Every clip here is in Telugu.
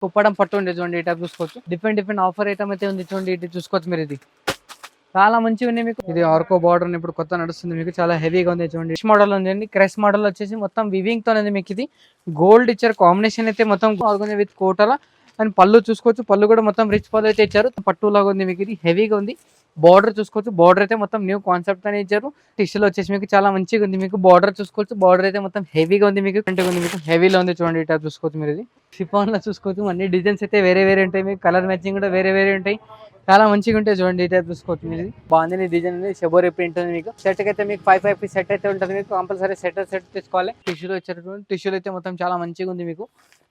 కుప్పడం పట్టు ఉండే చూడండి, ఈ టైప్ చూసుకోవచ్చు. డిఫరెంట్ ఆఫర్ ఐటమ్ అయితే ఉంది చూడండి, ఇటు చూసుకోవచ్చు మీరు. ఇది చాలా మంచిగా ఉంది మీకు. ఇది ఆర్కో బార్డర్ ఇప్పుడు కొత్త నడుస్తుంది మీకు, చాలా హెవీగా ఉంది చూడండి. క్రష్ మోడల్ ఉంది, క్రష్ మోడల్ వచ్చేసి మొత్తం వివింగ్ తో ఉంది మీకు. ఇది గోల్డ్ ఇచ్చారు, కాంబినేషన్ అయితే మొత్తం విత్ కోటల అండ్ పళ్ళు చూసుకోవచ్చు. పళ్ళు కూడా మొత్తం రిచ్ పళ్ళు అయితే ఇచ్చారు, పట్టు లాగా ఉంది మీకు. ఇది హెవీగా ఉంది. బార్డర్ చూసుకోవచ్చు, బార్డర్ అయితే మొత్తం న్యూ కాన్సెప్ట్ అని ఇచ్చారు. టిష్యూలో వచ్చేసి మీకు చాలా మంచిగా ఉంది మీకు. బార్డర్ చూసుకోవచ్చు, బార్డర్ అయితే మొత్తం హెవీగా ఉంది మీకు, ఉంది మీకు, హెవీలో ఉంది చూడండి. ఇట్లా చూసుకోవచ్చు మీరు. ఇది షిఫాన్ లో చూసుకోవచ్చు, అన్ని డిజైన్స్ అయితే వేరే ఉంటాయి మీకు. కలర్ మ్యాచింగ్ కూడా వేరే ఉంటాయి, చాలా మంచిగా ఉంటాయి చూడండి. ఈ టైప్ చూసుకోవచ్చు మీరు. బాగుంది డిజైన్ ఉంది, షబోరీ ప్రింట్ ఉంది మీకు. సెట్ అయితే మీకు 5 పీస్ సెట్ అయితే ఉంటుంది మీకు. కంపల్సరీ సెట్ తీసుకోవాలి. టిష్యూలో వచ్చారు, టిష్యూలో అయితే మొత్తం చాలా మంచిగా ఉంది మీకు.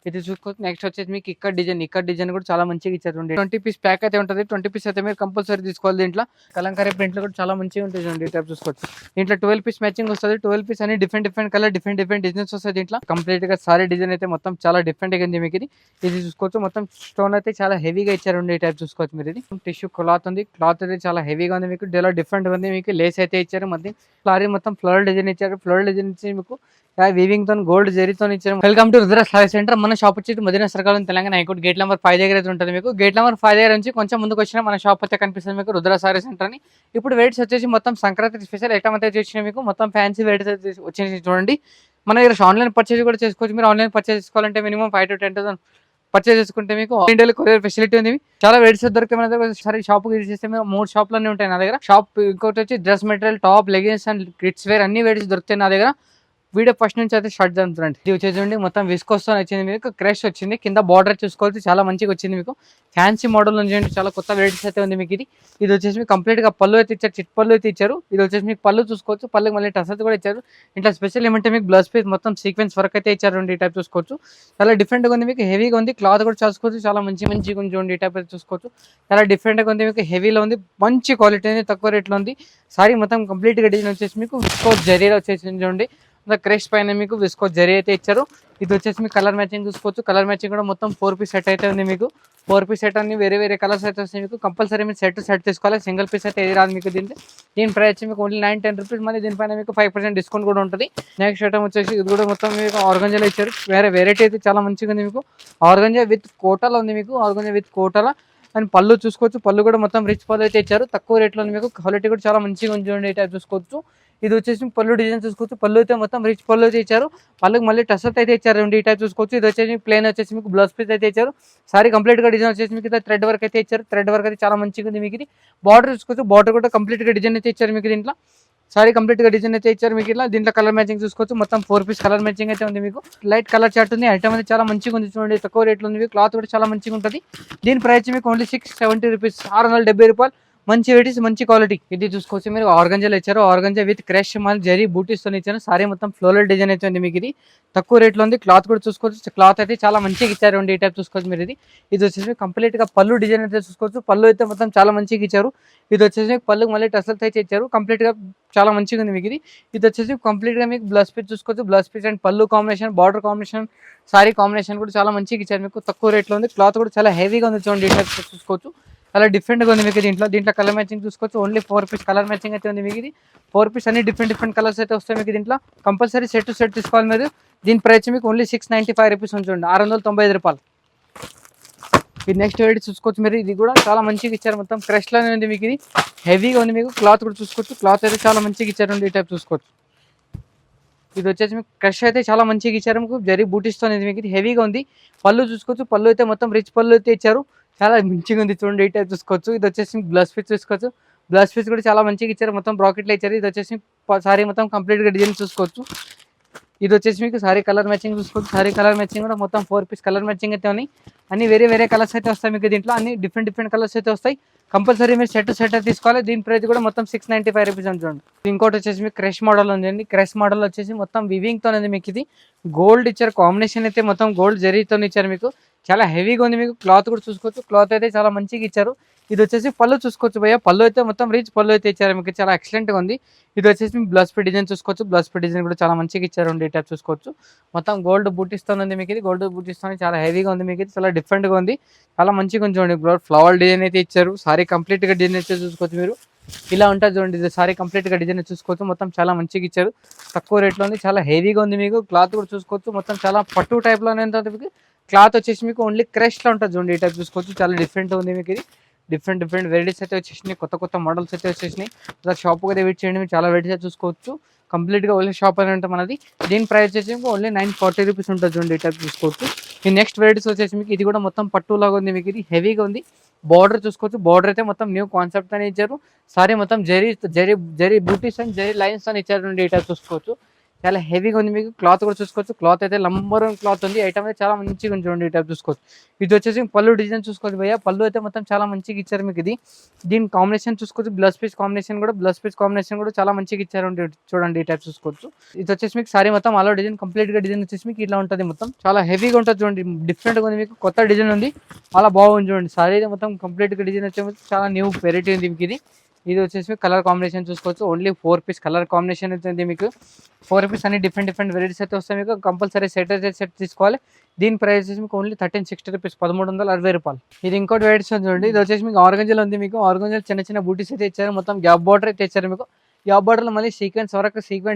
ఇది చూసుకోవచ్చు. నెక్స్ట్ వచ్చేసి మీకు ఇక్కడ డిజైన్ కూడా చాలా మంచిగా ఇచ్చారు. 20 పీస్ ప్యాక్ అయితే ఉంటుంది. 20 పీస్ అయితే మీరు కంపల్సరీ తీసుకోవాలి. దీంట్లో కలంకారీ ప్రింట్ లో కూడా చాలా మంచిగా ఉంటుంది చూడండి. ఈ టైప్ చూసుకోవచ్చు. దీంట్లో 12 పీస్ మ్యాచింగ్ వస్తుంది. 12 పీస్ అని డిఫరెంట్ కలర్, డిఫరెంట్ డిజైన్స్ వస్తుంది. దీంట్లో కంప్లీట్ గా సారీ డిజైన్ అయితే మొత్తం చాలా డిఫరెంట్ గా ఉంది మీకు. ఇది చూసుకోవచ్చు. మొత్తం స్టోన్ అయితే చాలా హెవీగా ఇచ్చారు. ఈ టైప్ చూసుకోవచ్చు మీరు. ఇది టిష్యూ క్లాత్ ఉంది, క్లాత్ అయితే చాలా హెవీగా ఉంది మీకు. చాలా డిఫరెంట్ ఉంది మీకు. లేస్ అయితే ఇచ్చారు, మొత్తం ఫ్లోరల్ డిజైన్ ఇచ్చారు. ఫ్లోరల్ డిజైన్ ఇచ్చి మీకు వీవింగ్ తో గోల్డ్ జరీతో ఇచ్చారు. Welcome to Rudra Saree centre. మన షాప్ వచ్చి Madina circle Telangana high court gate number 5 దగ్గర అయితే ఉంటుంది మీకు. గేట్ నెంబర్ 5 దగ్గర నుంచి కొంచెం ముందుకు వచ్చినా మన షాప్ అయితే కనిపిస్తుంది మీకు, రుద్ర సారీ సెంటర్ అని. ఇప్పుడు వెయిట్స్ వచ్చేసి మొత్తం సంక్రాంతి స్పెషల్ ఐటమ్ అయితే చేసిన మీకు. మొత్తం ఫ్యాన్సీ వెయిట్స్ వచ్చేసి చూడండి. మన దగ్గర ఆన్లైన్ పర్చేజ్ కూడా చేసుకోవచ్చు. మీరు ఆన్లైన్ పర్చేజ్ చేసుకోవాలంటే మినిమం 5 to 10,000 పర్చేజ్ చేసుకుంటే మీకు ఇండియాలో కొరియర్ ఫెసిలిటీ ఉంది. చాలా వెయిట్స్ దొరుకుతాయి మన దగ్గర. సరే షాప్ విజిట్ చేస్తే 3 షాప్లన్నీ ఉంటాయి నా దగ్గర. షాప్ ఇంకోటి వచ్చి dress material, top, leggings and kids wear అన్ని వెయిట్స్ దొరుకుతాయి నా దగ్గర. వీడియో ఫస్ట్ నుంచి అయితే స్టార్ట్ చేద్దాం. ఇది వచ్చేసి మొత్తం విస్కోస్తో వచ్చింది మీకు. క్రష్ వచ్చింది, కింద బార్డర్ చూసుకోవచ్చు, చాలా మంచిగా వచ్చింది మీకు. ఫ్యాన్సీ మోడల్ నుంచి చాలా కొత్త వెరైటీస్ అయితే ఉంది మీకు. ఇది వచ్చేసి మీకు కంప్లీట్ గా పళ్ళు అయితే ఇచ్చారు, చిట్ పళ్ళు అయితే ఇచ్చారు. ఇది వచ్చేసి మీకు పళ్ళు చూసుకోవచ్చు, పళ్ళకి మళ్ళీ టసల్స్ కూడా ఇచ్చారు. ఇట్లా స్పెషల్ ఏమంటే మీకు బ్లౌజ్ పీస్ మొత్తం సీక్వెన్స్ వర్క్ అయితే ఇచ్చారు. ఈ టైప్ చూసుకోవచ్చు, చాలా డిఫరెంట్ గా ఉంది మీకు. హెవీగా ఉంది, క్లాత్ కూడా చూసుకోవచ్చు, చాలా మంచిగా ఉంది చూడండి. ఈ టైప్ అయితే చూసుకోవచ్చు, చాలా డిఫరెంట్ గా ఉంది మీకు. హెవీలో ఉంది, మంచి క్వాలిటీ ఉంది, తక్కువ రేట్లో ఉంది. సారీ మొత్తం కంప్లీట్ గా డిజైన్ వచ్చేసి మీకు విస్కోస్ జరీలో వచ్చేసి చూడండి. క్రష్ పైన మీకు విస్కోస్ జరీ అయితే ఇచ్చారు. ఇది వచ్చేసి మీకు కలర్ మ్యాచింగ్ చూసుకోవచ్చు. కలర్ మ్యాచింగ్ కూడా మొత్తం 4 పీస్ సెట్ అయితే ఉంది మీకు. 4 పీస్ సెట్ అన్ని వేరే కలర్స్ అయితే వస్తాయి మీకు. కంపల్సరీ మీరు సెట్ తీసుకోవాలి. సింగిల్ పీస్ అయితే ఏది రాదు మీకు. దీని ప్రైస్ మీకు ఓన్లీ 9-10 రూపీస్. మళ్ళీ దీనిపైన మీకు 5% డిస్కౌంట్ కూడా ఉంటుంది. నెక్స్ట్ ఐటమ్ వచ్చేసి ఇది కూడా మొత్తం మీకు ఆర్గంజాలో ఇచ్చారు. వెరైటీ అయితే చాలా మంచిగా ఉంది మీకు. ఆర్గంజా విత్ కోటాలో ఉంది మీకు. ఆర్గంజా విత్ కోటాల అండ్ పళ్ళు చూసుకోవచ్చు. పళ్ళు కూడా మొత్తం రిచ్ పళ్ళు అయితే ఇచ్చారు, తక్కువ రేట్లో ఉంది మీకు. క్వాలిటీ కూడా చాలా మంచిగా ఉంది. టైప్ చూసుకోవచ్చు. ఇది వచ్చేసి పళ్ళు డిజైన్ చూసుకోవచ్చు. పళ్ళు అయితే మొత్తం రిచ్ పళ్ళు అయితే ఇచ్చారు. పళ్ళకి మళ్ళీ టసల్స్ అయితే ఇచ్చారు. ఈ టైప్ చూసుకోవచ్చు. ఇది వచ్చేసి ప్లేన్ వచ్చేసి మీకు బ్లౌజ్ పీస్ అయితే ఇచ్చారు. సారీ కంప్లీట్ గా డిజైన్ వచ్చేసి మీకు థ్రెడ్ వర్క్ అయితే ఇచ్చారు. థ్రెడ్ వర్క్ అయితే చాలా మంచిగా ఉంది మీకు. ఇది బార్డర్ చూసుకోవచ్చు. బార్డర్ కూడా కంప్లీట్ గా డిజైన్ అయితే ఇచ్చారు మీకు. దీంట్లో సారీ కంప్లీట్ గా డిజైన్ అయితే ఇచ్చారు మీకు. దీంట్లో కలర్ మ్యాచింగ్ చూసుకోవచ్చు. మొత్తం 4 పీస్ కలర్ మ్యాచింగ్ అయితే ఉంది మీకు. లైట్ కలర్ చార్ట్ ఉంది. ఐటమ్ అయితే చాలా మంచిగా ఉంది చూడండి, తక్కువ రేట్లో ఉంది. క్లాత్ కూడా చాలా మంచిగా ఉంటుంది. దీని ప్రైస్ మీకు ఓన్లీ 670 రూపీస్, 670 రూపాయలు. మంచి వెరైటీస్, మంచి క్వాలిటీ. ఇది చూసుకోవచ్చు మీరు. ఆర్గంజాలో ఇచ్చారు. ఆర్గంజా విత్ క్రష్ మళ్ళీ జరీ బూటీస్ తో ఇచ్చారు. సారీ మొత్తం ఫ్లోరల్ డిజైన్ అయితే ఉంది మీకు. ఇది తక్కువ రేట్లో ఉంది. క్లాత్ కూడా చూసుకోవచ్చు. క్లాత్ అయితే చాలా మంచిగా ఇచ్చారు. ఈ టైప్ చూసుకోవచ్చు మీరు. ఇది వచ్చేసి కంప్లీట్ గా పళ్ళు డిజైన్ అయితే చూసుకోవచ్చు. పళ్ళు అయితే మొత్తం చాలా మంచిగా ఇచ్చారు. ఇది వచ్చేసి పళ్ళు మళ్ళీ టసల్స్ అయితే ఇచ్చారు. కంప్లీట్ గా చాలా మంచిగా ఉంది మీకు. ఇది వచ్చేసి కంప్లీట్ గా మీకు బ్లౌజ్ పీస్ చూసుకోవచ్చు. బ్లౌజ్ పీస్ అండ్ పళ్ళు combination, border combination, sorry combination కూడా చాలా మంచిగా ఇచ్చారు మీకు. తక్కువ రేట్లో ఉంది. క్లాత్ కూడా చాలా హెవీగా ఉంది చూడండి. ఈ టైప్ చూసుకోవచ్చు, చాలా డిఫరెంట్ గా ఉంది మీకు. దీంట్లో కలర్ మ్యాచింగ్ చూసుకోవచ్చు. ఓన్లీ 4 పీస్ కలర్ మ్యాచింగ్ అయితే ఉంది మీకు. 4 పీస్ అన్ని డిఫరెంట్ కలర్స్ అయితే వస్తాయి మీకు. దీంట్లో కంపల్సరీ సెట్ తీసుకోవాలి మీరు. దీని ప్రైస్ మీకు ఓన్లీ 695 రూపీస్ ఉంచండి, 695 రూపాయలు. ఇది నెక్స్ట్ వెరైటీ చూసుకోవచ్చు మీరు. ఇది కూడా చాలా మంచిగా ఇచ్చారు. మొత్తం క్రష్ లోనే ఉంది మీకు. ఇది హెవీగా ఉంది మీకు. క్లాత్ కూడా చూసుకోవచ్చు. క్లాత్ అయితే చాలా మంచిగా ఇచ్చారు. ఈ టైప్ చూసుకోవచ్చు. ఇది వచ్చేసి మీకు క్రష్ అయితే చాలా మంచిగా ఇచ్చారు మీకు. జరీ బూటీస్తో మీకు. ఇది హెవీగా ఉంది. పళ్ళు చూసుకోవచ్చు. పళ్ళు అయితే మొత్తం రిచ్ పళ్ళు అయితే ఇచ్చారు. చాలా మంచిగా ఉంది చూడండి. ఈ టైప్ చూసుకోవచ్చు. ఇది వచ్చేసి బ్లౌజ్ పీస్ చూసుకోవచ్చు. బ్లౌజ్ పీస్ కూడా చాలా మంచిగా ఇచ్చారు. మొత్తం బ్రాకెట్లో ఇచ్చారు. ఇది వచ్చేసి సారీ మొత్తం కంప్లీట్ గా డిజైన్ చూసుకోవచ్చు. ఇది వచ్చేసి మీకు సారీ కలర్ మ్యాచింగ్ చూసుకోవచ్చు. సారీ కలర్ మ్యాచింగ్ కూడా మొత్తం 4 పీస్ కలర్ మ్యాచింగ్ అయితే ఉన్నాయి. అన్ని వేరే కలర్స్ అయితే వస్తాయి మీకు. దీంట్లో అన్ని డిఫరెంట్ కలర్స్ అయితే వస్తాయి. కంపల్సరీ మీరు సెట్ తీసుకోవాలి. దీని ప్రైస్ కూడా మొత్తం 695 రూపీస్ అని చూడండి. ఇంకోటి వచ్చేసి మీకు క్రష్ మోడల్ ఉంది. క్రష్ మోడల్ వచ్చేసి మొత్తం వివింగ్ తో ఉంది మీకు. ఇది గోల్డ్ ఇచ్చారు. కాంబినేషన్ అయితే మొత్తం గోల్డ్ జరీతో ఇచ్చారు మీకు. చాలా హెవీగా ఉంది మీకు. క్లాత్ కూడా చూసుకోవచ్చు. క్లాత్ అయితే చాలా మంచిగా ఇచ్చారు. ఇది వచ్చేసి పళ్ళు చూసుకోవచ్చు భయ్య. పళ్ళు అయితే మొత్తం రిచ్ పళ్ళు అయితే ఇచ్చారు మీకు. చాలా ఎక్సలెంట్ గా ఉంది. ఇది వచ్చేసి మీకు బ్లౌజ్ పీస్ డిజైన్ చూసుకోవచ్చు. బ్లౌజ్ పీస్ డిజైన్ కూడా చాలా మంచిగా ఇచ్చారు. ఈ టైప్ చూసుకోవచ్చు. మొత్తం గోల్డ్ బూటీస్తో ఉంది మీకు. ఇది గోల్డ్ బూటీస్తో చాలా హెవీగా ఉంది మీకు. ఇది చాలా డిఫరెంట్ గా ఉంది, చాలా మంచిగా ఉంది చూడండి. ఫ్లవర్ డిజైన్ అయితే ఇచ్చారు. సారీ కంప్లీట్ గా డిజైన్ అయితే చూసుకోవచ్చు మీరు. ఇలా ఉంటుంది చూడండి. ఇది సారీ కంప్లీట్ గా డిజైన్ చూసుకోవచ్చు. మొత్తం చాలా మంచిగా ఇచ్చారు. తక్కువ రేట్లో ఉంది. చాలా హెవీగా ఉంది మీకు. క్లాత్ కూడా చూసుకోవచ్చు. మొత్తం చాలా పట్టు టైప్ లోనే ఉంటుంది మీకు. క్లాత్ వచ్చేసి మీకు ఓన్లీ క్రష్లో ఉంటుంది చూడండి. ఈ టైప్ చూసుకోవచ్చు, చాలా డిఫరెంట్ ఉంది మీకు ఇది. డిఫరెంట్ వెరైటీస్ అయితే వచ్చేసినాయి, కొత్త మోడల్స్ అయితే వచ్చేసినాయి. ఒకసారి షాప్ కూడా విజిట్ చేయండి, మీరు చాలా వెరైటీస్ చూసుకోవచ్చు. కంప్లీట్గా ఓన్లీ షాప్ అని ఉంటుంది మనది. దీని ప్రైస్ వచ్చేసి మీకు ఓన్లీ 940 రూపీస్ ఉంటుంది చూడండి. ఈ టైప్ చూసుకోవచ్చు. ఈ నెక్స్ట్ వెరైటీస్ వచ్చేసి మీకు ఇది కూడా మొత్తం పట్టు లాగా ఉంది మీకు, ఇది హెవీగా ఉంది. బార్డర్ చూసుకోవచ్చు, బార్డర్ అయితే మొత్తం న్యూ కాన్సెప్ట్ అని ఇచ్చారు. సారీ మొత్తం జరీ బూటీస్ అండ్ జరీ లైన్స్ అని ఇచ్చారు. ఈ టైప్ చూసుకోవచ్చు, చాలా హెవీగా ఉంది మీకు. క్లాత్ కూడా చూసుకోవచ్చు, క్లాత్ అయితే నంబర్ 1 క్లాత్ ఉంది. ఐటమ్ అయితే చాలా మంచిగా ఉంది చూడండి. ఈ టైప్ చూసుకోవచ్చు. ఇది వచ్చేసి పళ్ళు డిజైన్ చూసుకోవచ్చు భయ్య, పళ్ళు అయితే మొత్తం చాలా మంచిగా ఇచ్చారు మీకు ఇది. దీని కాంబినేషన్ చూసుకోవచ్చు, బ్లౌజ్ పీస్ కాంబినేషన్ కూడా చాలా మంచిగా ఇచ్చారు చూడండి. ఈ టైప్ చూసుకోవచ్చు. ఇది వచ్చేసి మీకు సారీ మొత్తం అలా డిజైన్ కంప్లీట్ గా డిజైన్ వచ్చేసి మీకు ఇట్లా ఉంటుంది. మొత్తం చాలా హెవీగా ఉంటుంది చూడండి, డిఫరెంట్ గా ఉంది మీకు. కొత్త డిజైన్ ఉంది, చాలా బాగుంది చూడండి. సారీ అయితే మొత్తం కంప్లీట్ గా డిజైన్ వచ్చే చాలా న్యూ వెరైటీ ఉంది మీకు ఇది. ఇది వచ్చేసి కలర్ కాంబినేషన్ చూసుకోవచ్చు, ఓన్లీ 4 పీస్ కలర్ కాంబినేషన్ అయితే ఉంది మీకు. 4 పీస్ అన్ని డిఫరెంట్ వెరైటీస్ అయితే వస్తాయి మీకు. కంపల్సరీ సెట్ తీసుకోవాలి. దీని ప్రైస్ వచ్చేసి మీకు ఓన్లీ 1360 రూపీస్, 1360 రూపాయలు. ఇది ఇంకోటి వెరైటీస్ చూడండి. ఇది వచ్చేసి మీకు ఆర్గంజల్ ఉంది మీకు. ఆర్గంజల్ చిన్న బూటీస్ అయితే ఇచ్చారు, మొత్తం గ్యాప్ బార్డర్ అయితే ఇచ్చారు మీకు. గ్యాప్ బార్డర్ లో మళ్ళీ సీక్వెన్స్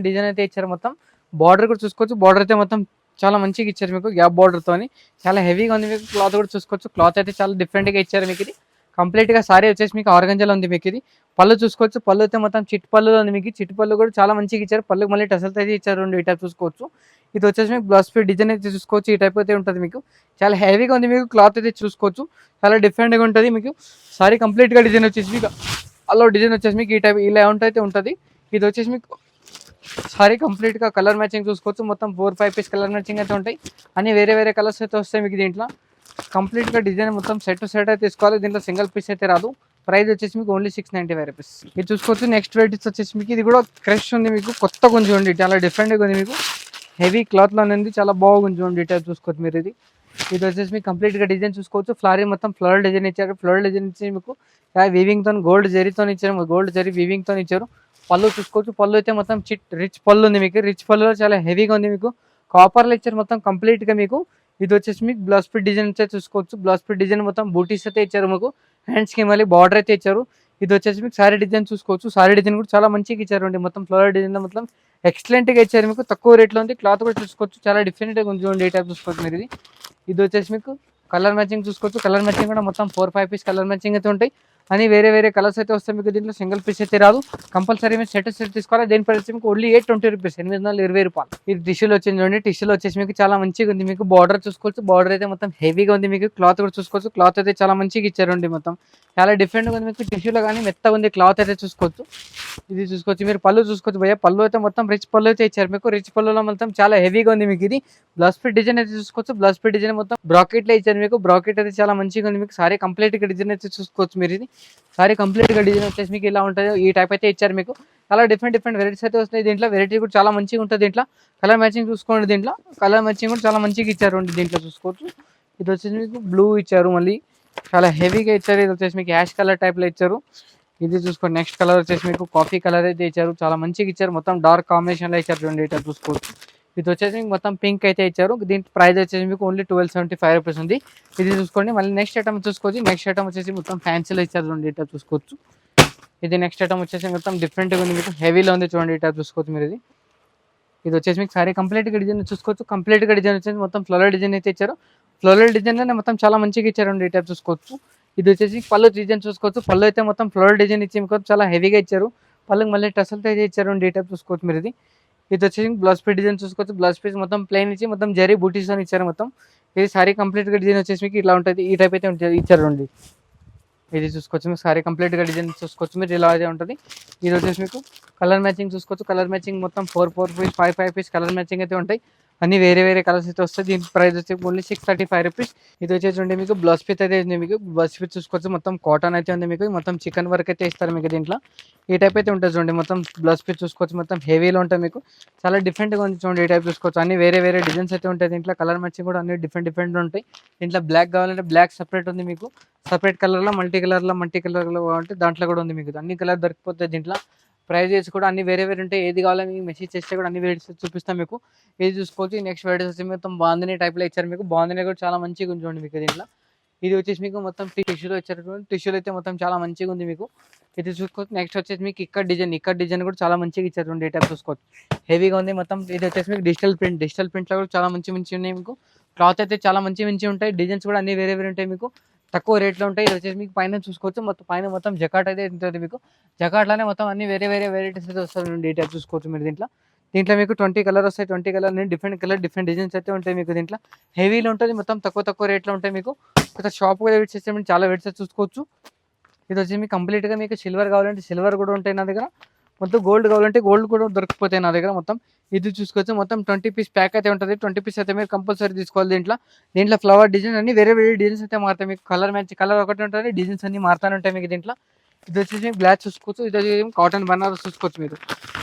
డిజైన్ అయితే ఇచ్చారు. మొత్తం బార్డర్ కూడా చూసుకోవచ్చు, బార్డర్ అయితే మొత్తం చాలా మంచిగా ఇచ్చారు మీకు, గ్యాప్ బార్డర్ తోని. చాలా హెవీగా ఉంది మీకు. క్లాత్ కూడా చూసుకోవచ్చు, క్లాత్ అయితే చాలా డిఫరెంట్ గా ఇచ్చారు మీకు ఇది. కంప్లీట్ గా సారీ వచ్చేసి మీకు ఆర్గంజాలో ఉంది మీకు ఇది. పళ్ళు చూసుకోవచ్చు, పళ్ళు అయితే మొత్తం చిట్ పళ్ళు ఉంది మీకు. చిట్ పళ్ళు కూడా చాలా మంచిగా ఇచ్చారు, పళ్ళుకి మళ్ళీ టసల్స్ అయితే ఇచ్చారు. ఈ టైప్ చూసుకోవచ్చు. ఇది వచ్చేసి మీకు బ్లౌజ్ పీస్ డిజైన్ అయితే చూసుకోవచ్చు. ఈ టైప్ అయితే ఉంటుంది మీకు, చాలా హెవీగా ఉంది మీకు. క్లాత్ అయితే చూసుకోవచ్చు, చాలా డిఫరెంట్ గా ఉంటుంది మీకు. సారీ కంప్లీట్ గా డిజైన్ వచ్చేసి మీకు అలా డిజైన్ వచ్చేసి మీకు ఈ టైప్ ఇలా అయితే ఉంటుంది. ఇది వచ్చేసి మీకు సారీ కంప్లీట్ గా కలర్ మ్యాచింగ్ చూసుకోవచ్చు. మొత్తం 4-5 పీస్ కలర్ మ్యాచింగ్ అయితే ఉంటాయి. అన్ని వేరే కలర్స్ అయితే వస్తాయి మీకు దీంట్లో. కంప్లీట్ గా డిజైన్ మొత్తం సెట్ అయితే తీసుకోవాలి. దీంట్లో సింగిల్ పీస్ అయితే రాదు. ప్రైస్ వచ్చేసి మీకు ఓన్లీ 695 రూపీస్. ఇది చూసుకోవచ్చు. నెక్స్ట్ వెరైటీస్ వచ్చేసి మీకు ఇది కూడా క్రష్ ఉంది మీకు, కొత్త కొంచెం ఉంది, చాలా డిఫరెంట్ గా ఉంది మీకు. హెవీ క్లాత్ లో ఉంది, చాలా బాగుంది చూడండి. టైప్ చూసుకోవచ్చు మీరు ఇది. ఇది వచ్చేసి మీకు కంప్లీట్ గా డిజైన్ చూసుకోవచ్చు. ఫ్లారీ మొత్తం ఫ్లోరల్ డిజైన్ ఇచ్చారు. ఫ్లోరల్ డిజైన్ ఇచ్చి మీకు వీవింగ్ తో గోల్డ్ జరీతో ఇచ్చారు, గోల్డ్ జరీ వీవింగ్ తో ఇచ్చారు. పళ్ళు చూసుకోవచ్చు, పళ్ళు అయితే మొత్తం రిచ్ పళ్ళు ఉంది మీకు. రిచ్ పళ్ళులో చాలా హెవీగా ఉంది మీకు. కాపర్లో ఇచ్చారు మొత్తం కంప్లీట్ గా మీకు. ఇది వచ్చేసి మీకు బ్లౌజ్ పీస్ డిజైన్ అయితే చూసుకోవచ్చు. బ్లౌజ్ పీస్ డిజైన్ మొత్తం బూటీస్ అయితే ఇచ్చారు మీకు. హ్యాండ్స్ కి మళ్ళీ బార్డర్ అయితే ఇచ్చారు. ఇది వచ్చేసి మీకు సారీ డిజైన్ చూసుకోవచ్చు. సారీ డిజైన్ కూడా చాలా మంచిగా ఇచ్చారు అండి. మొత్తం ఫ్లోరల్ డిజైన్ మొత్తం ఎక్సలెంట్ గా ఇచ్చారు మీకు. తక్కువ రేట్లో ఉంది. క్లాత్ కూడా చూసుకోవచ్చు, చాలా డిఫరెంట్ గా ఉంది చూడండి. ఈ టైప్ చూసుకోవచ్చు మీరు ఇది. ఇది వచ్చేసి మీకు కలర్ మ్యాచింగ్ చూసుకోవచ్చు. కలర్ మ్యాచింగ్ కూడా మొత్తం 4-5 పీస్ కలర్ మ్యాచింగ్ అయితే ఉంటాయి. అని వేరే కలర్స్ అయితే వస్తాయి మీకు. దీంట్లో సింగిల్ పీస్ అయితే రాదు. కంపల్సరీ మీరు సెట్ తీసుకోవాలి. దేని ప్రైస్ మీకు ఓన్లీ 820 రూపీస్, 820 రూపాయలు. ఇది టిష్యూలో వచ్చింది చూడండి. టిష్యూలో వచ్చేసి మీకు చాలా మంచిగా ఉంది మీకు. బార్డర్ చూసుకోవచ్చు, బార్డర్ అయితే మొత్తం హెవీగా ఉంది మీకు. క్లాత్ కూడా చూసుకోవచ్చు, క్లాత్ అయితే చాలా మంచిగా ఇచ్చారండి. మొత్తం చాలా డిఫరెంట్ గా ఉంది మీకు. టిష్యూలో కానీ మెత్తగా ఉంది క్లాత్ అయితే చూసుకోవచ్చు. ఇది చూసుకోవచ్చు మీరు. పళ్ళు చూసుకోవచ్చు భయ్య, పళ్ళు అయితే మొత్తం రిచ్ పళ్ళు అయితే ఇచ్చారు మీకు. రిచ్ పళ్ళులో మొత్తం చాలా హెవీగా ఉంది మీకు. ఇది బ్లౌజ్ పీస్ డిజైన్ అయితే చూసుకోవచ్చు. బ్లౌజ్ పీస్ డిజైన్ మొత్తం బ్రాకెట్ లో ఇచ్చారు మీకు. బ్రాకెట్ అయితే చాలా మంచిగా ఉంది మీకు. సారీ కంప్లీట్ గా డిజైన్ అయితే చూసుకోవచ్చు మీరు ఇది. సారీ కంప్లీట్ గా డిజైన్ వచ్చేసి మీకు ఇలా ఉంటుంది. ఈ టైప్ అయితే ఇచ్చారు మీకు. చాలా డిఫరెంట్ వెరైటీస్ అయితే వస్తాయి దీంట్లో. వెరైటీ కూడా చాలా మంచిగా ఉంటుంది దీంట్లో. కలర్ మ్యాచింగ్ చూసుకోండి, దీంట్లో కలర్ మ్యాచింగ్ కూడా చాలా మంచిగా ఇచ్చారు దీంట్లో చూసుకోవచ్చు. ఇది వచ్చేసి మీకు బ్లూ ఇచ్చారు, మళ్ళీ చాలా హెవీగా ఇచ్చారు. ఇది వచ్చేసి మీకు యాష్ కలర్ టైప్ లో ఇచ్చారు. ఇది చూసుకోండి. నెక్స్ట్ కలర్ వచ్చేసి మీకు కాఫీ కలర్ అయితే ఇచ్చారు, చాలా మంచిగా ఇచ్చారు. మొత్తం డార్క్ కాంబినేషన్ లో ఇచ్చారు చూడండి. ఇట్లా చూసుకోవచ్చు. ఇది వచ్చేసి మీకు మొత్తం పింక్ అయితే ఇచ్చారు. దీని ప్రైస్ వచ్చేసి మీకు ఓన్లీ 1275 రూపీస్ ఉంది. ఇది చూసుకోండి. మళ్ళీ నెక్స్ట్ ఐటమ్ చూసుకోవచ్చు. నెక్స్ట్ ఐటమ్ వచ్చేసి మొత్తం ఫ్యాన్సీలో ఇచ్చారు చూడండి. ఇట్లా చూసుకోవచ్చు. ఇది నెక్స్ట్ ఐటమ్ వచ్చేసి మొత్తం డిఫరెంట్ గా ఉంది మీకు. హెవీలో ఉంది చూడండి. ఇట్లా చూసుకోవచ్చు మీరు ఇది. ఇది వచ్చేసి మీకు సారీ కంప్లీట్ గా డిజైన్ చూసుకోవచ్చు. కంప్లీట్ గా డిజైన్ వచ్చేసి మొత్తం ఫ్లోరల్ డిజైన్ అయితే ఇచ్చారు. ఫ్లోరల్ డిజైన్ లోనే మొత్తం చాలా మంచిగా ఇచ్చారండి. ఈ టైప్ చూసుకోవచ్చు. ఇది వచ్చేసి పళ్ళు డిజైన్ చూసుకోవచ్చు. పళ్ళు అయితే మొత్తం ఫ్లోరల్ డిజైన్ ఇచ్చి మీకు చాలా హెవీగా ఇచ్చారు. పళ్ళకి మళ్ళీ టసల్తో అయితే ఇచ్చారు. ఈ టైప్ చూసుకోవచ్చు మీరు ఇది. ఇది వచ్చేసి బ్లౌజ్ పీస్ డిజైన్ చూసుకోవచ్చు. బ్లౌజ్ పీస్ మొత్తం ప్లెయిన్ ఇచ్చి మొత్తం జరీ బూటీస్ అని ఇచ్చారు మొత్తం. ఇది సారీ కంప్లీట్ గా డిజైన్ వచ్చేసి మీకు ఇట్లా ఉంటుంది. ఈ టైప్ అయితే ఇచ్చారు అండి. ఇది చూసుకోవచ్చు మీకు. సారీ కంప్లీట్ గా డిజైన్ చూసుకోవచ్చు మీరు, ఇలా అయితే ఉంటుంది. ఇది వచ్చేసి మీకు కలర్ మ్యాచింగ్ చూసుకోవచ్చు. కలర్ మ్యాచింగ్ మొత్తం 4 పీస్ 5 పీస్ కలర్ మ్యాచింగ్ అయితే ఉంటాయి. అన్ని వేరే కలర్స్ అయితే వస్తాయి. దీని ప్రైస్ వచ్చి ఓన్లీ 635 రూపీస్. ఇది వచ్చేసి మీకు బ్లౌజ్ పీస్ అయితే ఉంది మీకు. బ్లౌజ్ పీస్ చూసుకోవచ్చు. మొత్తం కాటన్ అయితే ఉంది మీకు. మొత్తం చికెన్ వర్క్ అయితే ఇస్తారు మీకు దీంట్లో. ఈ టైప్ అయితే ఉంటుంది చూడండి. మొత్తం బ్లౌజ్ పీస్ చూసుకోవచ్చు. మొత్తం హెవీలో ఉంటుంది మీకు. చాలా డిఫరెంట్ గా ఉంది చూడండి. ఈ టైప్ చూసుకోవచ్చు. అన్ని వేరే డిజైన్స్ అయితే ఉంటాయి దీంట్లో. కలర్ మ్యాచింగ్ కూడా అన్ని డిఫరెంట్ ఉంటాయి. దీంట్లో బ్లాక్ కావాలంటే బ్లాక్ సపరేట్ ఉంది మీకు. సపరేట్ కలర్ లో మల్టీ కలర్ లో అంటే దాంట్లో కూడా ఉంది మీకు. అన్ని కలర్ దొరికిపోతాయి దీంట్లో. ప్రైజెస్ కూడా అన్ని వేరే ఉంటాయి. ఏది కావాలో మీకు మెసేజ్ చేస్తే కూడా అన్ని వెరైటీస్ చూపిస్తాం మీకు. ఇది చూసుకోవచ్చు. నెక్స్ట్ వెరైటీస్ వచ్చి మొత్తం బాందిని టైప్ లో ఇచ్చారు మీకు. బాందిని కూడా చాలా మంచిగా ఉంది చూడండి మీకు దీంట్లో. ఇది వచ్చేసి మీకు మొత్తం టిష్యూలో ఇచ్చారు. టిష్యూలో అయితే మొత్తం చాలా మంచిగా ఉంది మీకు. ఇది చూసుకోవచ్చు. నెక్స్ట్ వచ్చేసి మీకు ఇక్కడ డిజైన్ కూడా చాలా మంచిగా ఇచ్చారు చూడండి. ఈ టైప్ చూసుకోవచ్చు. హెవీగా ఉంది మొత్తం. ఇది వచ్చేసి మీకు డిజిటల్ ప్రింట్ లో కూడా చాలా మంచి ఉన్నాయి మీకు. క్లాత్ అయితే చాలా మంచి మంచి ఉంటాయి, డిజైన్స్ కూడా అన్ని వేరే వేరే ఉంటాయి మీకు, తక్కువ రేట్లో ఉంటాయి. ఇది వచ్చేసి మీకు పైన చూసుకోవచ్చు, మొత్తం పైన మొత్తం జకాట్ అయితే ఉంటుంది మీకు, జకాట్లోనే మొత్తం అన్ని వేరే వేరే వెరైటీస్ అయితే వస్తుంది. డీటెయిల్ చూసుకోవచ్చు మీరు దీంట్లో. దీంట్లో మీకు 20 కలర్ వస్తాయి, 20 colour different colour different designs అయితే ఉంటాయి మీకు. దీంట్లో హెవీలో ఉంటుంది, మొత్తం తక్కువ తక్కువ రేట్లో ఉంటాయి మీకు. ఇక్కడ షాప్ కూడా విజిట్ చేస్తే మీరు చాలా వెరైటీస్ చూసుకోవచ్చు. ఇది వచ్చి మీకు కంప్లీట్గా మీకు సిల్వర్ కావాలంటే సిల్వర్ కూడా ఉంటాయి నా దగ్గర, మొత్తం గోల్డ్ కావాలంటే గోల్డ్ కూడా దొరికిపోతాయి నా దగ్గర. మొత్తం ఇది చూసుకోవచ్చు, మొత్తం 20 పీస్ ప్యాక్ అయితే ఉంటుంది. 20 పీస్ అయితే మీరు కంపల్సరీ తీసుకోవాలి. దీంట్లో ఫ్లవర్ డిజైన్ అన్ని వేరే వేరే డిజైన్స్ అయితే మారుతాయి మీకు, కలర్ మ్యాచ్ కలర్ ఒకటి ఉంటుంది, డిజైన్స్ అన్ని మారుతూనే ఉంటాయి మీకు దీంట్లో. ఇది వచ్చేసి మీకు బ్లాక్ చూసుకోవచ్చు, ఇది వచ్చేసి కాటన్ బనారస్ చూసుకోవచ్చు మీరు,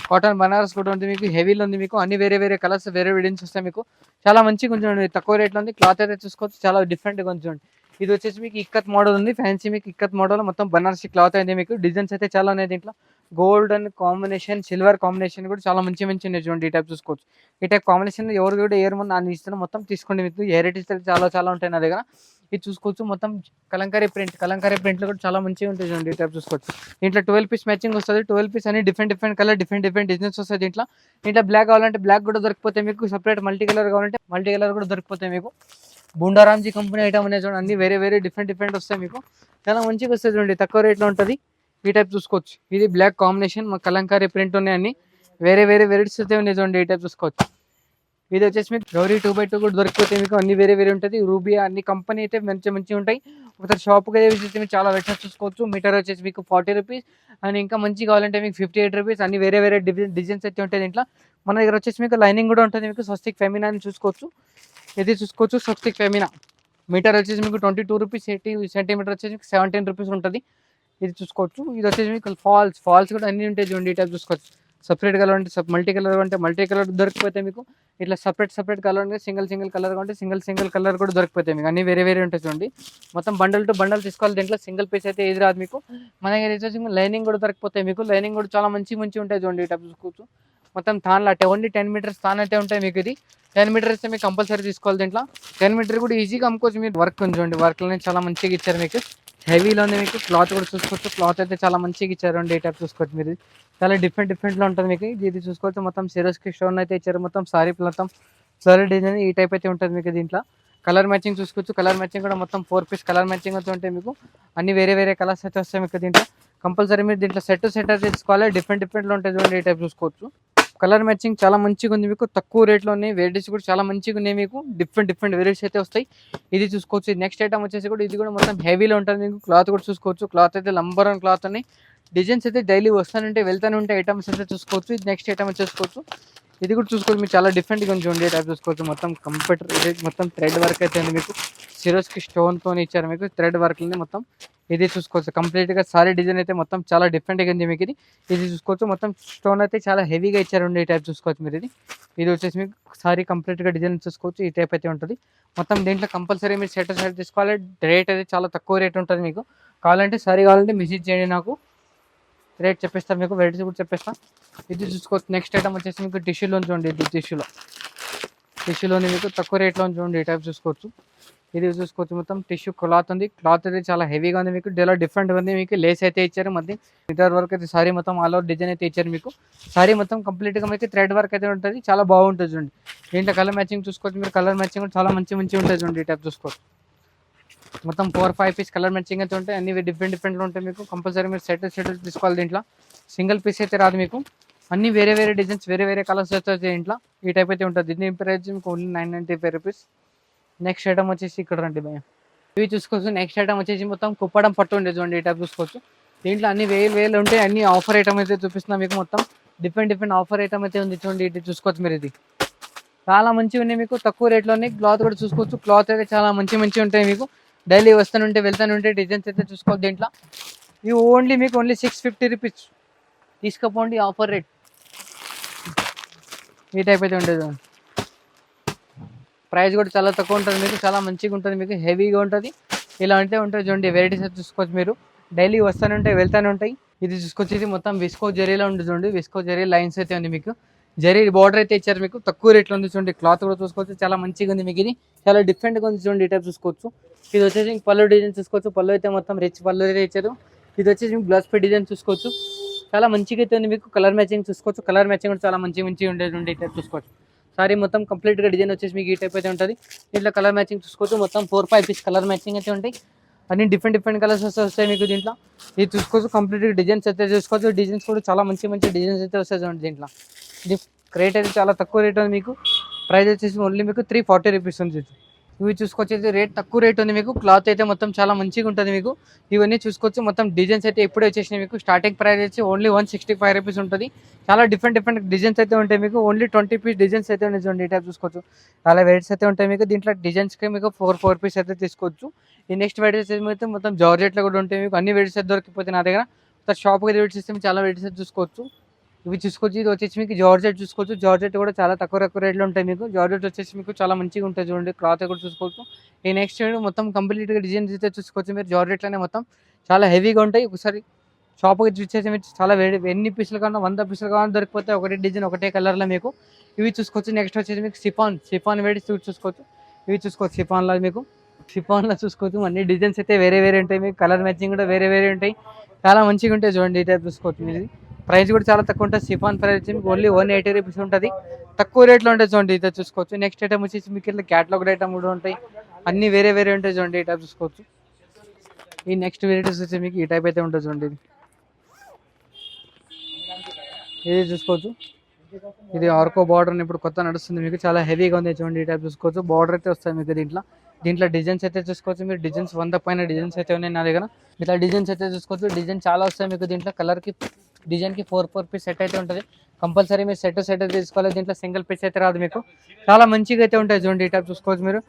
కాటన్ బనారస్ కూడా ఉంది మీకు, హెవీలో ఉంది మీకు, అన్ని వేరే వేరే కలర్స్ వేరే డిజైన్స్ వస్తాయి మీకు, చాలా మంచిగా కొంచెం తక్కువ రేట్లో ఉంది. క్లాత్ అయితే చూసుకోవచ్చు, చాలా డిఫరెంట్గా కొంచెం. ఇది వచ్చేసి మీకు ఇక్కత్ మోడల్ ఉంది, ఫ్యాన్సీ మీకు ఇక్కత్ మోడల్, మొత్తం బనారసి క్లాత్ అయితే మీకు, డిజైన్స్ అయితే చాలా ఉన్నాయి దీంట్లో. Gold and combination, silver combination కూడా చాలా మంచి మంచి ఉన్నాయి చూడండి. ఈ టైప్ చూసుకోవచ్చు, ఈ టైప్ కాంబినేషన్ ఎవరు కూడా ఏర్ ముందు నేను ఇస్తాను, మొత్తం తీసుకోండి మీకు. వెరైటీస్ అయితే చాలా చాలా ఉంటాయి నా దగ్గర. ఇది చూసుకోవచ్చు, మొత్తం కలంకారీ ప్రింట్లు కూడా చాలా మంచిగా ఉంటాయి చూడండి. ఈ టైప్ చూసుకోవచ్చు, దీంట్లో 12 పీస్ మ్యాచింగ్ వస్తుంది, 12 పీస్ అని different different colour different different designs వస్తాయి దీంట్లో. బ్లాక్ కావాలంటే బ్లాక్ కూడా దొరికిపోతాయి మీకు, సపరేట్ మల్టీ కలర్ కావాలంటే మల్టీ కలర్ కూడా దొరికిపోతాయి మీకు. బుండారాంజీ కంపెనీ ఐటమ్ అనేది చూడండి, అన్ని వేరే వేరే డిఫరెంట్ డిఫరెంట్ వస్తాయి మీకు, చాలా మంచిగా వస్తాయి చూడండి, తక్కువ రేట్లో ఉంటుంది. ఈ టైప్ చూసుకోవచ్చు, ఇది బ్లాక్ కాంబినేషన్, మా కలంకారీ ప్రింట్ ఉన్నాయి, అన్ని వేరే వేరే వెరైటీస్ అయితే ఉన్నాయి చూడండి. ఈ టైప్ చూసుకోవచ్చు, ఇది వచ్చేసి మీకు గౌరీ 2x2 కూడా దొరికిపోతాయి మీకు, అన్ని వేరే వేరే ఉంటుంది. రూబియా అన్ని కంపెనీ అయితే మంచి మంచిగా ఉంటాయి. ఒకసారి షాప్కి విజిట్ చేసి చాలా వెరైటీస్ చూసుకోవచ్చు. మీటర్ వచ్చేసి మీకు 40 రూపీస్ అండ్ ఇంకా మంచి కావాలంటే మీకు 58 రూపీస్, అన్ని వేరే వేరే డిజైన్స్ అయితే ఉంటాయి దీంట్లో. మన దగ్గర వచ్చేసి మీకు లైనింగ్ కూడా ఉంటుంది మీకు, స్వస్తిక్ ఫెమినా అని చూసుకోవచ్చు. ఇది చూసుకోవచ్చు, స్వస్తిక్ ఫెమినా మీటర్ వచ్చేసి మీకు 22 రూపీస్, 80 సెంటీమీటర్ వచ్చేసి మీకు 17 రూపీస్ ఉంటుంది. ఇది చూసుకోవచ్చు, ఇది వచ్చేసి మీకు ఫాల్స్ కూడా అన్ని ఉంటాయి చూడండి. ఈ టైప్ చూసుకోవచ్చు, సపరేట్ కలర్ అంటే మల్టీ కలర్ అంటే మల్టీ కలర్ దొరికిపోతాయి మీకు, ఇట్లా సపరేట్ కలర్ అంటే సింగిల్ కలర్ అంటే సింగిల్ కలర్ కూడా దొరికిపోతాయి మీకు, అన్ని వేరే వేరే ఉంటాయి చూడండి. మొత్తం బండల్ టు బండల్ తీసుకోవాలి, దీంట్లో సింగిల్ పీస్ అయితే ఏది రాదు మీకు. మన దగ్గర వచ్చేసి లైనింగ్ కూడా దొరికిపోతాయి మీకు, లైనింగ్ కూడా చాలా మంచి ఉంటాయి చూడండి. ఈ టైప్ చూసుకోవచ్చు, మొత్తం తాన్లు అంటే ఓన్లీ 10 మీటర్స్ తాన్ అయితే ఉంటాయి మీకు. ఇది 10 మీటర్స్ అయితే మీకు కంపల్సరీ తీసుకోవాలి. దీంట్లో 10 మీటర్ కూడా ఈజీగా అమ్ముకోవచ్చు మీరు. వర్క్ చూడండి, వర్క్లోనే చాలా మంచిగా ఇచ్చారు మీకు, హెవీలో ఉంది మీకు. క్లాత్ కూడా చూసుకోవచ్చు, క్లాత్ అయితే చాలా మంచిగా ఇచ్చారు. ఈ టైప్ చూసుకోవచ్చు మీరు, చాలా డిఫరెంట్లో ఉంటుంది మీకు. ఇది చూసుకోవచ్చు, మొత్తం సిరోస్కి స్టోన్ అయితే ఇచ్చారు, మొత్తం సారీ మొత్తం ఫ్లోరల్ డిజైన్ ఈ టైప్ అయితే ఉంటుంది మీకు. దీంట్లో కలర్ మ్యాచింగ్ చూసుకోవచ్చు, కలర్ మ్యాచింగ్ కూడా మొత్తం 4 పీస్ కలర్ మ్యాచింగ్ అయితే ఉంటాయి మీకు, అన్ని వేరే వేరే కలర్స్ అయితే వస్తాయి మీకు. దీంట్లో కంపల్సరీ మీరు దీంట్లో సెట్ అయితే తీసుకోవాలి, డిఫరెంట్లో ఉంటుంది చూడండి. ఈ టైప్ చూసుకోవచ్చు, కలర్ మ్యాచింగ్ చాలా మంచిగా ఉంది మీకు, తక్కువ రేట్లో ఉన్నాయి. వెరైటీస్ కూడా చాలా మంచిగా ఉన్నాయి మీకు, డిఫరెంట్ వెరైటీస్ అయితే వస్తాయి. ఇది చూసుకోవచ్చు, నెక్స్ట్ ఐటమ్ వచ్చేసి కూడా ఇది కూడా మొత్తం హెవీలో ఉంటుంది మీకు. క్లాత్ కూడా చూసుకోవచ్చు, క్లాత్ అయితే నంబర్ 1 క్లాత్ అని, డిజైన్స్ అయితే డైలీ వస్తానంటే వెళ్తానే ఉంటాయి. ఐటమ్స్ అయితే చూసుకోవచ్చు, ఇది నెక్స్ట్ ఐటమ్ చూసుకోవచ్చు. ఇది కూడా చూసుకోవచ్చు మీరు, చాలా డిఫరెంట్గా ఉంది. టైప్ చూసుకోవచ్చు, మొత్తం కంప్యూటర్ మొత్తం థ్రెడ్ వర్క్ అయితే ఉంది మీకు, సిరోస్కి స్టోన్తో ఇచ్చారు మీకు, థ్రెడ్ వర్క్ని మొత్తం. ఇది చూసుకోవచ్చు, కంప్లీట్గా సారీ డిజైన్ అయితే మొత్తం చాలా డిఫరెంట్గా ఉంది మీకు. ఇది చూసుకోవచ్చు, మొత్తం స్టోన్ అయితే చాలా హెవీగా ఇచ్చారు. ఈ టైప్ చూసుకోవచ్చు మీరు. ఇది వచ్చేసి మీకు సారీ కంప్లీట్గా డిజైన్ చూసుకోవచ్చు, ఈ టైప్ అయితే ఉంటుంది మొత్తం. దీంట్లో కంపల్సరీ మీరు సెట్ తీసుకోవాలి. రేట్ అయితే చాలా తక్కువ రేట్ ఉంటుంది మీకు. కావాలంటే సారీ కావాలంటే మెసేజ్ చేయండి, నాకు రేట్ చెప్పేస్తాను మీకు, వెరైటీస్ కూడా చెప్పేస్తాను. ఇది చూసుకోవచ్చు, నెక్స్ట్ ఐటమ్ వచ్చేసి మీకు టిష్యూలో చూడండి. ఇది టిష్యూలోని మీకు తక్కువ రేట్లో చూడండి. ఈ టైప్ చూసుకోవచ్చు, ఇది చూసుకోవచ్చు, మొత్తం టిష్యూ క్లాత్ ఉంది. క్లాత్ అయితే చాలా హెవీగా ఉంది మీకు, చాలా డిఫరెంట్ ఉంది మీకు. లేస్ అయితే ఇచ్చారు, మధ్య మిటర్ వర్క్ అయితే సారీ మొత్తం ఆల్ ఓవర్ డిజైన్ అయితే ఇచ్చారు మీకు. సారీ మొత్తం కంప్లీట్గా మీకు థ్రెడ్ వర్క్ అయితే ఉంటుంది, చాలా బాగుంటుంది చూడండి. దీంట్లో కలర్ మ్యాచింగ్ చూసుకోవచ్చు మీరు, కలర్ మ్యాచింగ్ కూడా చాలా మంచి ఉంటుంది చూడండి. ఈ టైప్ చూసుకోవచ్చు, మొత్తం 4-5 పీస్ కలర్ మ్యాచింగ్ అయితే ఉంటాయి, అన్ని డిఫరెంట్లో ఉంటాయి మీకు. కంపల్సరీ మీరు సెట్ తీసుకోవాలి. దీంట్లో సింగిల్ పీస్ అయితే రాదు మీకు, అన్ని వేరే వేరే డిజైన్స్ వేరే వేరే కలర్స్ అయితే దీంట్లో. ఈ టైప్ అయితే ఉంటుంది. దీని ప్రైస్ మీకు ఓన్లీ 995 రూపీస్. నెక్స్ట్ ఐటమ్ వచ్చేసి ఇక్కడ రండి భయ్య, ఇవి చూసుకోవచ్చు. నెక్స్ట్ ఐటమ్ వచ్చేసి మొత్తం కుప్పడం పట్టు ఉండేది చూడండి. ఈ టైప్ చూసుకోవచ్చు, దీంట్లో అన్ని వేలు ఉంటాయి, అన్ని ఆఫర్ ఐటమ్ అయితే చూపిస్తున్నాం మీకు. మొత్తం డిఫరెంట్ ఆఫర్ ఐటమ్ అయితే ఉంది చూడండి. ఇది చూసుకోవచ్చు మీరు, ఇది చాలా మంచిగా ఉన్నాయి మీకు, తక్కువ రేట్లో ఉన్నాయి. క్లాత్ కూడా చూసుకోవచ్చు, క్లాత్ అయితే చాలా మంచి ఉంటాయి మీకు. డైలీ వెళ్తానుంటే డిజైన్స్ అయితే చూసుకోవచ్చు. దీంట్లో ఇవి ఓన్లీ 650 రూపీస్ తీసుకోపోండి, ఆఫర్ రేట్. ఈ టైప్ అయితే ఉంటుంది, ప్రైస్ కూడా చాలా తక్కువ ఉంటుంది మీకు, చాలా మంచిగా ఉంటుంది మీకు, హెవీగా ఉంటుంది. ఇలా అంటే ఉంటుంది చూడండి. వెరైటీస్ అయితే చూసుకోవచ్చు మీరు, డైలీ వెళ్తానే ఉంటాయి. ఇది చూసుకోవచ్చు, ఇది మొత్తం విస్కో జరీలో ఉంటుంది చూడండి. విస్కో జరీ లైన్స్ అయితే ఉంది మీకు, జరీ బార్డర్ అయితే ఇచ్చారు మీకు, తక్కువ రేట్లో ఉంది చూడండి. క్లాత్ కూడా చూసుకోవచ్చు, చాలా మంచిగా ఉంది మీకు. ఇది చాలా డిఫరెంట్గా ఉంది చూడండి. ఈ టైప్ చూసుకోవచ్చు. ఇది వచ్చేసి పళ్ళు డిజైన్ చూసుకోవచ్చు, పళ్ళు అయితే మొత్తం రిచ్ పళ్ళు అయితే ఇచ్చారు. ఇది వచ్చేసి మీకు గ్లాస్ పే డిజైన్ చూసుకోవచ్చు, చాలా మంచిగా అయితే ఉంది మీకు. కలర్ మ్యాచింగ్ చూసుకోవచ్చు, కలర్ మ్యాచింగ్ కూడా చాలా మంచిగా ఉండేది. ఈ టైప్ చూసుకోవచ్చు, సారీ మొత్తం కంప్లీట్ గా డిజైన్ వచ్చేసి మీకు ఈ టైప్ అయితే ఉంటుంది. దీంట్లో కలర్ మ్యాచింగ్ చూసుకోవచ్చు, మొత్తం 4-5 పీస్ కలర్ మ్యాచింగ్ అయితే ఉంటాయి. అన్ని డిఫరెంట్ కలర్స్ వస్తాయి మీకు దీంట్లో. ఇది చూసుకోవచ్చు కంప్లీట్ డిజైన్స్ అయితే చూసుకోవచ్చు. డిజైన్స్ కూడా చాలా మంచి డిజైన్స్ అయితే వస్తాయి చూడండి. దీంట్లో ఇది రేట్ అయితే చాలా తక్కువ రేట్ ఉంది మీకు. ప్రైస్ వచ్చేసి ఓన్లీ మీకు 340 రూపీస్ ఉంది. ఇవి చూసుకోవచ్చు రేట్ తక్కువ రేట్ ఉంది మీకు. క్లాత్ అయితే మొత్తం చాలా మంచిగా ఉంటుంది మీకు. ఇవన్నీ చూసుకోవచ్చు మొత్తం డిజైన్స్ అయితే ఇప్పుడే వచ్చేసినాయి మీకు. స్టార్టింగ్ ప్రైస్ వచ్చి ఓన్లీ 165 రూపీస్ ఉంటుంది. చాలా డిఫరెంట్ డిజైన్స్ అయితే ఉంటాయి మీకు. ఓన్లీ 20 పీస్ డిజైన్స్ అయితే ఉన్నాయి చూడండి. ఈ టైప్ చూసుకోవచ్చు చాలా వెరైటీస్ అయితే ఉంటాయి మీకు. దీంట్లో డిజైన్స్కి మీకు 4 పీస్ అయితే తీసుకోవచ్చు. ఈ నెక్స్ట్ వెరైటీస్ అయితే మొత్తం జార్జెట్లో కూడా ఉంటాయి మీకు. అన్ని వెరైటీస్ అయితే దొరికిపోతే నా దగ్గర షాప్కి వెరైటీస్ ఇస్తే చాలా వెరైటీస్ అయితే చూసుకోవచ్చు. ఇవి చూసుకోవచ్చు. ఇది వచ్చేసి మీకు జార్జెట్ చూసుకోవచ్చు. జార్జెట్ కూడా చాలా తక్కువ రేట్లో ఉంటాయి మీకు. జార్జెట్ వచ్చేసి మీకు చాలా మంచిగా ఉంటుంది చూడండి. క్లాత్ కూడా చూసుకోవచ్చు. ఈ నెక్స్ట్ మొత్తం కంప్లీట్గా డిజైన్స్ అయితే చూసుకోవచ్చు మీరు. జార్జెట్లోనే మొత్తం చాలా హెవీగా ఉంటాయి. ఒకసారి షాప్కి చూసేసి మీరు చాలా ఎన్ని పీసులు కావాలన్నా 100 పీసులు కావాలన్నా దొరికిపోతే ఒకటే డిజైన్ ఒకటే కలర్లో మీకు. ఇవి చూసుకోవచ్చు. నెక్స్ట్ వచ్చేసి మీకు సిఫాన్ వెరైటీస్ చూసుకోవచ్చు. ఇవి చూసుకోవచ్చు సిఫాన్లో చూసుకోవచ్చు. అన్ని డిజైన్స్ అయితే వేరే ఉంటాయి మీకు. కలర్ మ్యాచింగ్ కూడా వేరే ఉంటాయి. చాలా మంచిగా ఉంటాయి చూడండి. ఈ టైప్ చూసుకోవచ్చు మీరు. ప్రైస్ కూడా చాలా తక్కువ ఉంటుంది. సిఫాన్ ప్రైస్ వచ్చి ఓన్లీ 180 రూపీస్ ఉంటుంది. తక్కువ రేట్లో ఉంటుంది చూడండి. ఇది చూసుకోవచ్చు. నెక్స్ట్ ఐటమ్ వచ్చేసి మీకు ఇట్లా క్యాటలాగ్ ఐటమ్ కూడా ఉంటాయి. అన్ని వేరే ఉంటాయి చూడండి. ఈ టైప్ చూసుకోవచ్చు. ఈ నెక్స్ట్ వెరైటీస్ వచ్చి మీకు ఈ టైప్ అయితే ఉంటుంది చూడండి. ఇది చూసుకోవచ్చు. ఇది ఆర్కో బార్డర్ ఇప్పుడు కొత్త నడుస్తుంది మీకు. చాలా హెవీగా ఉంది చూడండి. ఈ టైప్ చూసుకోవచ్చు. బార్డర్ అయితే వస్తుంది మీకు దీంట్లో డిజైన్స్ అయితే చూసుకోవచ్చు మీరు. డిజైన్స్ 100 పైన డిజైన్స్ అయితే ఉన్నాయి నా దగ్గర. ఇట్లా డిజైన్స్ అయితే చూసుకోవచ్చు. డిజైన్ చాలా వస్తాయి మీకు. దీంట్లో కలర్కి డిజైన్కి 4 పీస్ సెట్ అయితే ఉంటుంది. కంపల్సరీ మీరు సెట్ అయితే తీసుకోవాలి. దీంట్లో సింగిల్ పీస్ అయితే రాదు మీకు. చాలా మంచిగా అయితే ఉంటాయి చూడండి. ఈ టైప్ చూసుకోవచ్చు మీరు.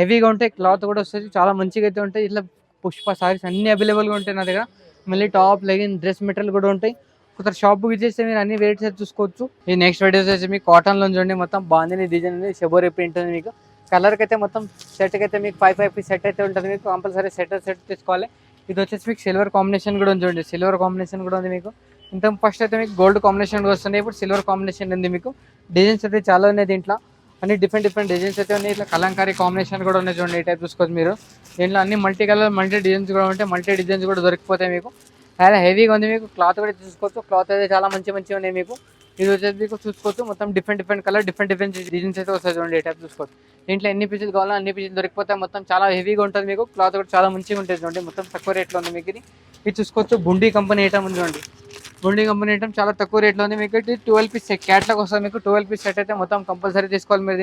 హెవీగా ఉంటాయి. క్లాత్ కూడా వస్తుంది. చాలా మంచిగా అయితే ఉంటాయి. ఇట్లా పుష్ప సారీస్ అన్ని అవైలబుల్గా ఉంటాయి నా దగ్గర. మళ్ళీ టాప్ లెగిన్ డ్రెస్ మెటీరియల్ కూడా ఉంటాయి. ఒకసారి షాప్ బుక్ చేస్తే మీరు అన్ని వెరైటీస్ అయితే చూసుకోవచ్చు. ఈ నెక్స్ట్ వెరైటీస్ వచ్చి మీకు కాటన్లో చూడండి. మొత్తం బాందిని డిజైన్ ఉంది. షబోరీ ప్రింట్ ఉంది మీకు. కలర్కి అయితే మొత్తం సెట్కి అయితే మీకు 5 పీస్ సెట్ అయితే ఉంటుంది మీకు. కంపల్సరీ సెట్ తీసుకోవాలి. ఇది వచ్చేసి మీకు సిల్వర్ కాంబినేషన్ కూడా ఉంది చూడండి. సిల్వర్ కాంబినేషన్ కూడా ఉంది మీకు. ఇంత ఫస్ట్ అయితే మీకు గోల్డ్ కాంబినేషన్ వస్తున్నాయి. ఇప్పుడు సిల్వర్ కాంబినేషన్ ఉంది మీకు. డిజైన్స్ అయితే చాలా ఉన్నాయి దీంట్లో. అన్ని డిఫరెంట్ డిజైన్స్ అయితే ఉన్నాయి. ఇట్లా కలంకారీ కాంబినేషన్ కూడా ఉన్నాయి చూడండి. ఈ టైప్ చూసుకోవచ్చు మీరు. దీంట్లో అన్ని మల్టీ కలర్ మల్టీ డిజైన్స్ కూడా ఉంటాయి. మల్టీ డిజైన్స్ కూడా దొరికిపోతాయి మీకు. చాలా హెవీగా ఉంది మీకు. క్లాత్ కూడా చూసుకోవచ్చు. క్లాత్ అయితే చాలా మంచిగా ఉన్నాయి మీకు. ఇది వచ్చేసి మీకు చూసుకోవచ్చు. మొత్తం డిఫరెంట్ కలర్ డిఫరెంట్ డిజైన్స్ అయితే వస్తాయి చూడండి. ఈ టైప్ చూసుకోవచ్చు. దీంట్లో ఎన్ని పీసులు కావాలో అన్ని పీసులు దొరికిపోతాయి. మొత్తం చాలా హెవీగా ఉంటుంది మీకు. క్లాత్ కూడా చాలా మంచిగా ఉంటుంది చూడండి. మొత్తం తక్కువ రేట్లో ఉంది మీకు. ఇది చూసుకోవచ్చు. బుండీ కంపెనీ ఐటమ్ ఉంది చూడండి. బుండీ కంపెనీ ఐటమ్ చాలా తక్కువ రేట్లో ఉంది మీకు. 12 పీస్ క్యాట్లాగ్ వస్తుంది మీకు. 12 పీస్ సెట్ అయితే మొత్తం కంపల్సరీ తీసుకోవాలి మీరు.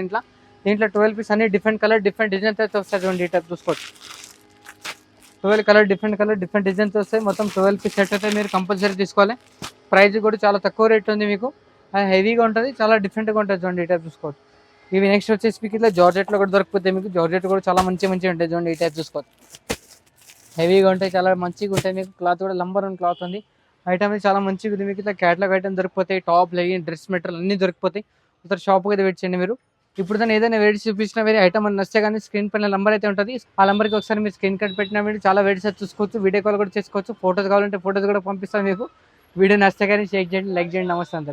దీంట్లో 12 పీస్ అన్ని డిఫరెంట్ కలర్ డిఫరెంట్ డిజైన్స్ అయితే వస్తాయి చూడండి. ఈ టైప్ చూసుకోవచ్చు. 12 కలర్ డిఫరెంట్ డిజైన్స్ వస్తాయి. మొత్తం 12 పీస్ సెట్ అయితే మీరు కంపల్సరీ తీసుకోవాలి. ప్రైస్ కూడా చాలా తక్కువ రేట్ ఉంది మీకు. హెవీగా ఉంటుంది. చాలా డిఫరెంట్గా ఉంటుంది చూడండి. ఈ టైప్ చూసుకోవచ్చు. ఇవి నెక్స్ట్ వచ్చేసి మీకు ఇట్లా జార్జెట్లో కూడా దొరికిపోతాయి మీకు. జార్జెట్ కూడా చాలా మంచిగా ఉంటాయి చూడండి. ఈ టైప్ చూసుకోవచ్చు. హెవీగా ఉంటాయి. చాలా మంచిగా ఉంటాయి మీకు. క్లాత్ కూడా నంబర్ 1 క్లాత్ ఉంది. ఐటమ్ చాలా మంచిగా ఉంది మీకు. ఇట్లా క్యాటలాగ్ ఐటమ్ దొరికిపోతాయి. టాప్ లెగిన్ డ్రెస్ మెటీరియల్ అన్ని దొరికిపోతాయి. ఒకసారి షాప్కి అయితే వెయిట్ చేయండి మీరు. ఇప్పుడు దాన్ని ఏదైనా వెయిట్ చూపించిన వేరే ఐటమ్ అని నచ్చే కానీ స్క్రీన్ పైన నెంబర్ అయితే ఉంటుంది. ఆ నెంబర్కి ఒకసారి మీరు స్క్రీన్ కార్డ్ పెట్టినా మీరు చాలా వెయిట్స్ అయితే చూసుకోవచ్చు. వీడియో కాల్ కూడా చేసుకోవచ్చు. ఫోటోస్ కావాలంటే ఫోటోస్ కూడా పంపిస్తాను మీకు. వీడియో నచ్చే కానీ షేర్ చేయండి, లైక్ చేయండి. నమస్తే అందరికీ.